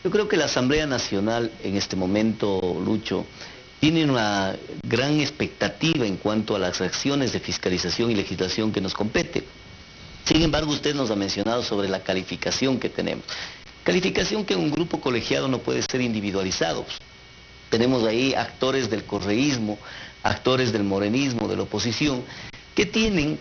Yo creo que la Asamblea Nacional en este momento, Lucho, tiene una gran expectativa en cuanto a las acciones de fiscalización y legislación que nos compete. Sin embargo, usted nos ha mencionado sobre la calificación que tenemos. Calificación que en un grupo colegiado no puede ser individualizado. Tenemos ahí actores del correísmo, actores del morenismo, de la oposición, que tienen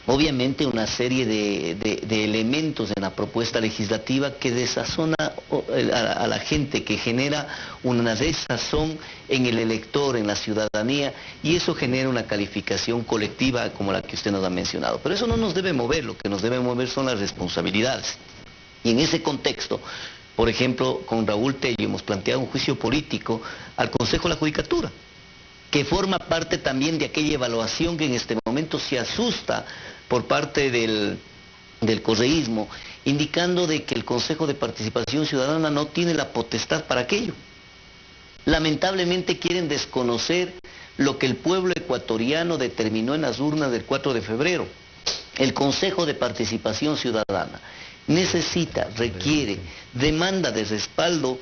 obviamente una serie de elementos en la propuesta legislativa que desazona a la gente, que genera una desazón en el elector, en la ciudadanía, y eso genera una calificación colectiva como la que usted nos ha mencionado. Pero eso no nos debe mover, lo que nos debe mover son las responsabilidades. Y en ese contexto, por ejemplo, con Raúl Tello hemos planteado un juicio político al Consejo de la Judicatura, que forma parte también de aquella evaluación que en este momento se asusta por parte del correísmo, indicando de que el Consejo de Participación Ciudadana no tiene la potestad para aquello. Lamentablemente quieren desconocer lo que el pueblo ecuatoriano determinó en las urnas del 4 de febrero. El Consejo de Participación Ciudadana necesita, requiere, demanda de respaldo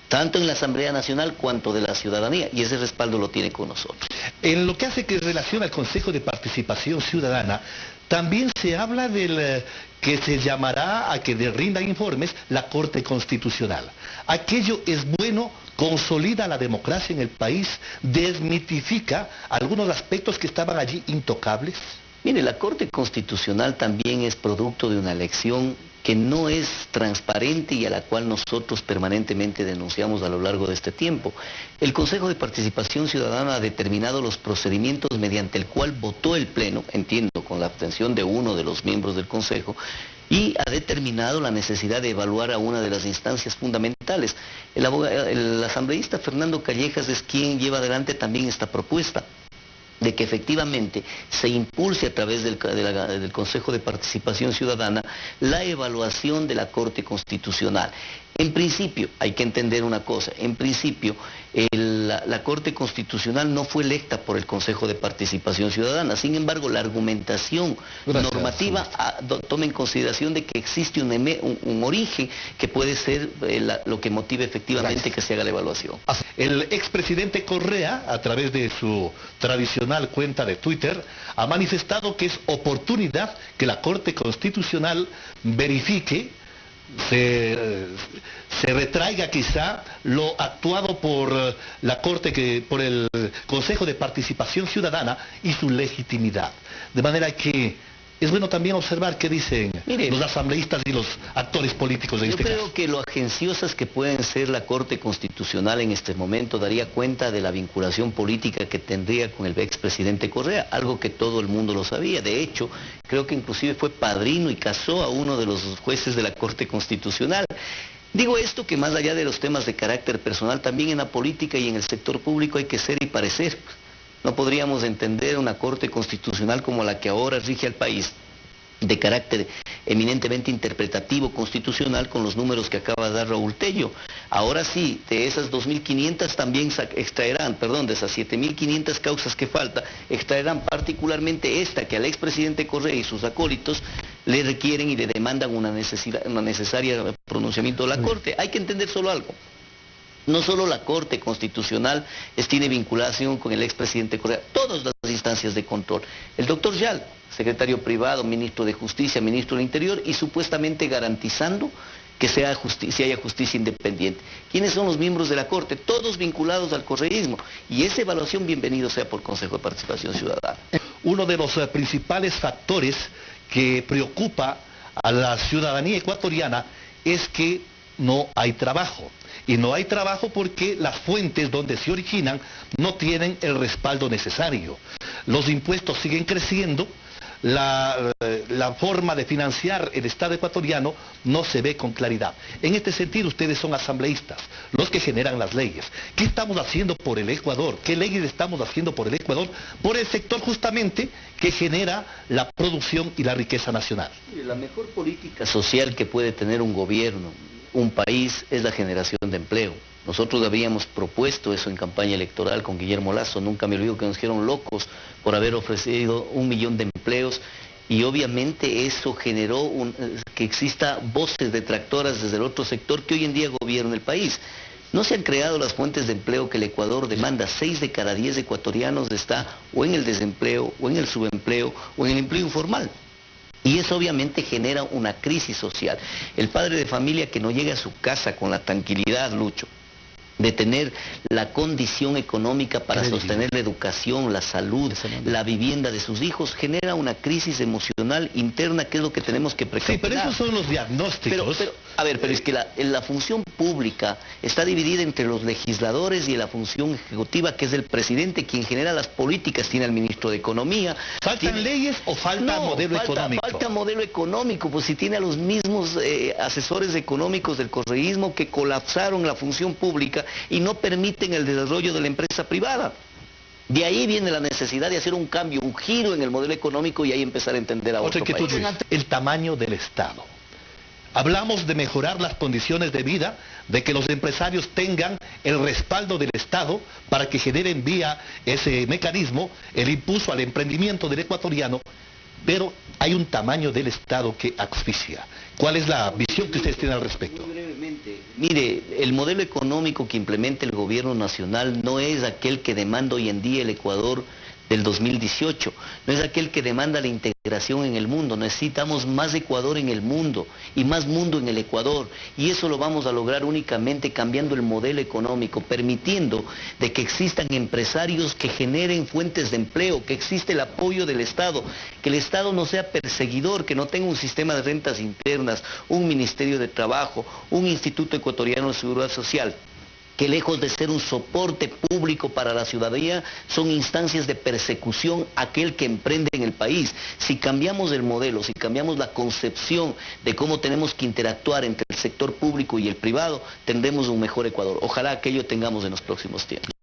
tanto en la Asamblea Nacional cuanto de la ciudadanía, y ese respaldo lo tiene con nosotros. En lo que hace que relaciona al Consejo de Participación Ciudadana, también se habla del que se llamará a que rinda informes la Corte Constitucional. Aquello es bueno, consolida la democracia en el país, desmitifica algunos aspectos que estaban allí intocables. Mire, la Corte Constitucional también es producto de una elección que no es transparente y a la cual nosotros permanentemente denunciamos a lo largo de este tiempo. El Consejo de Participación Ciudadana ha determinado los procedimientos mediante el cual votó el Pleno, entiendo, con la abstención de uno de los miembros del Consejo, y ha determinado la necesidad de evaluar a una de las instancias fundamentales. El asambleísta Fernando Callejas es quien lleva adelante también esta propuesta de que efectivamente se impulse a través del Consejo de Participación Ciudadana la evaluación de la Corte Constitucional. En principio, hay que entender una cosa, en principio la Corte Constitucional no fue electa por el Consejo de Participación Ciudadana, sin embargo la argumentación normativa toma en consideración de que existe un origen que puede ser lo que motive efectivamente que se haga la evaluación. El expresidente Correa, a través de su tradicional cuenta de Twitter, ha manifestado que es oportunidad que la Corte Constitucional verifique, se retraiga quizá lo actuado por la Corte, por el Consejo de Participación Ciudadana y su legitimidad. De manera que es bueno también observar qué dicen los asambleístas y los actores políticos de este caso. Yo creo que lo agenciosas que pueden ser la Corte Constitucional en este momento daría cuenta de la vinculación política que tendría con el expresidente Correa, algo que todo el mundo lo sabía. De hecho, creo que inclusive fue padrino y casó a uno de los jueces de la Corte Constitucional. Digo esto que más allá de los temas de carácter personal, también en la política y en el sector público hay que ser y parecer. No podríamos entender una Corte Constitucional como la que ahora rige al país, de carácter eminentemente interpretativo constitucional, con los números que acaba de dar Raúl Tello. Ahora sí, de esas 2.500 también extraerán, perdón, de esas 7.500 causas que falta, extraerán particularmente esta que al expresidente Correa y sus acólitos le requieren y le demandan una necesaria pronunciamiento de la Corte. Hay que entender solo algo. No solo la Corte Constitucional tiene vinculación con el expresidente Correa, todas las instancias de control. El doctor Yal, secretario privado, ministro de Justicia, ministro del Interior, y supuestamente garantizando que se haya justicia independiente. ¿Quiénes son los miembros de la Corte? Todos vinculados al correísmo. Y esa evaluación, bienvenido sea por Consejo de Participación Ciudadana. Uno de los principales factores que preocupa a la ciudadanía ecuatoriana es que no hay trabajo. Y no hay trabajo porque las fuentes donde se originan no tienen el respaldo necesario. Los impuestos siguen creciendo, la forma de financiar el Estado ecuatoriano no se ve con claridad. En este sentido, ustedes son asambleístas, los que generan las leyes. ¿Qué estamos haciendo por el Ecuador? ¿Qué leyes estamos haciendo por el Ecuador? Por el sector justamente que genera la producción y la riqueza nacional. La mejor política social que puede tener un gobierno, un país, es la generación de empleo. Nosotros habíamos propuesto eso en campaña electoral con Guillermo Lasso. Nunca me olvido que nos dijeron locos por haber ofrecido 1 millón de empleos Y obviamente eso generó que exista voces detractoras desde el otro sector que hoy en día gobierna el país. No se han creado las fuentes de empleo que el Ecuador demanda. 6 de cada 10 ecuatorianos está o en el desempleo, o en el subempleo, o en el empleo informal. Y eso obviamente genera una crisis social. El padre de familia que no llega a su casa con la tranquilidad, Lucho, de tener la condición económica para sostener la educación, la salud, la vivienda de sus hijos, genera una crisis emocional interna que es lo que tenemos que precautar. Sí, pero esos son los diagnósticos. Pero es que la función pública está dividida entre los legisladores y la función ejecutiva, que es el presidente, quien genera las políticas, tiene al ministro de Economía. ¿Faltan leyes o falta modelo económico? Falta modelo económico, pues si tiene a los mismos asesores económicos del correísmo que colapsaron la función pública y no permiten el desarrollo de la empresa privada. De ahí viene la necesidad de hacer un cambio, un giro en el modelo económico y ahí empezar a entender a otro país. El tamaño del Estado. Hablamos de mejorar las condiciones de vida, de que los empresarios tengan el respaldo del Estado para que generen vía ese mecanismo el impulso al emprendimiento del ecuatoriano, pero hay un tamaño del Estado que asfixia. ¿Cuál es la visión que ustedes tienen al respecto? Muy brevemente. Mire, el modelo económico que implementa el gobierno nacional no es aquel que demanda hoy en día el Ecuador del 2018, no es aquel que demanda la integración en el mundo. Necesitamos más Ecuador en el mundo y más mundo en el Ecuador, y eso lo vamos a lograr únicamente cambiando el modelo económico, permitiendo de que existan empresarios que generen fuentes de empleo, que existe el apoyo del Estado, que el Estado no sea perseguidor, que no tenga un sistema de rentas internas, un Ministerio de Trabajo, un Instituto Ecuatoriano de Seguridad Social, que lejos de ser un soporte público para la ciudadanía, son instancias de persecución a aquel que emprende en el país. Si cambiamos el modelo, si cambiamos la concepción de cómo tenemos que interactuar entre el sector público y el privado, tendremos un mejor Ecuador. Ojalá aquello tengamos en los próximos tiempos.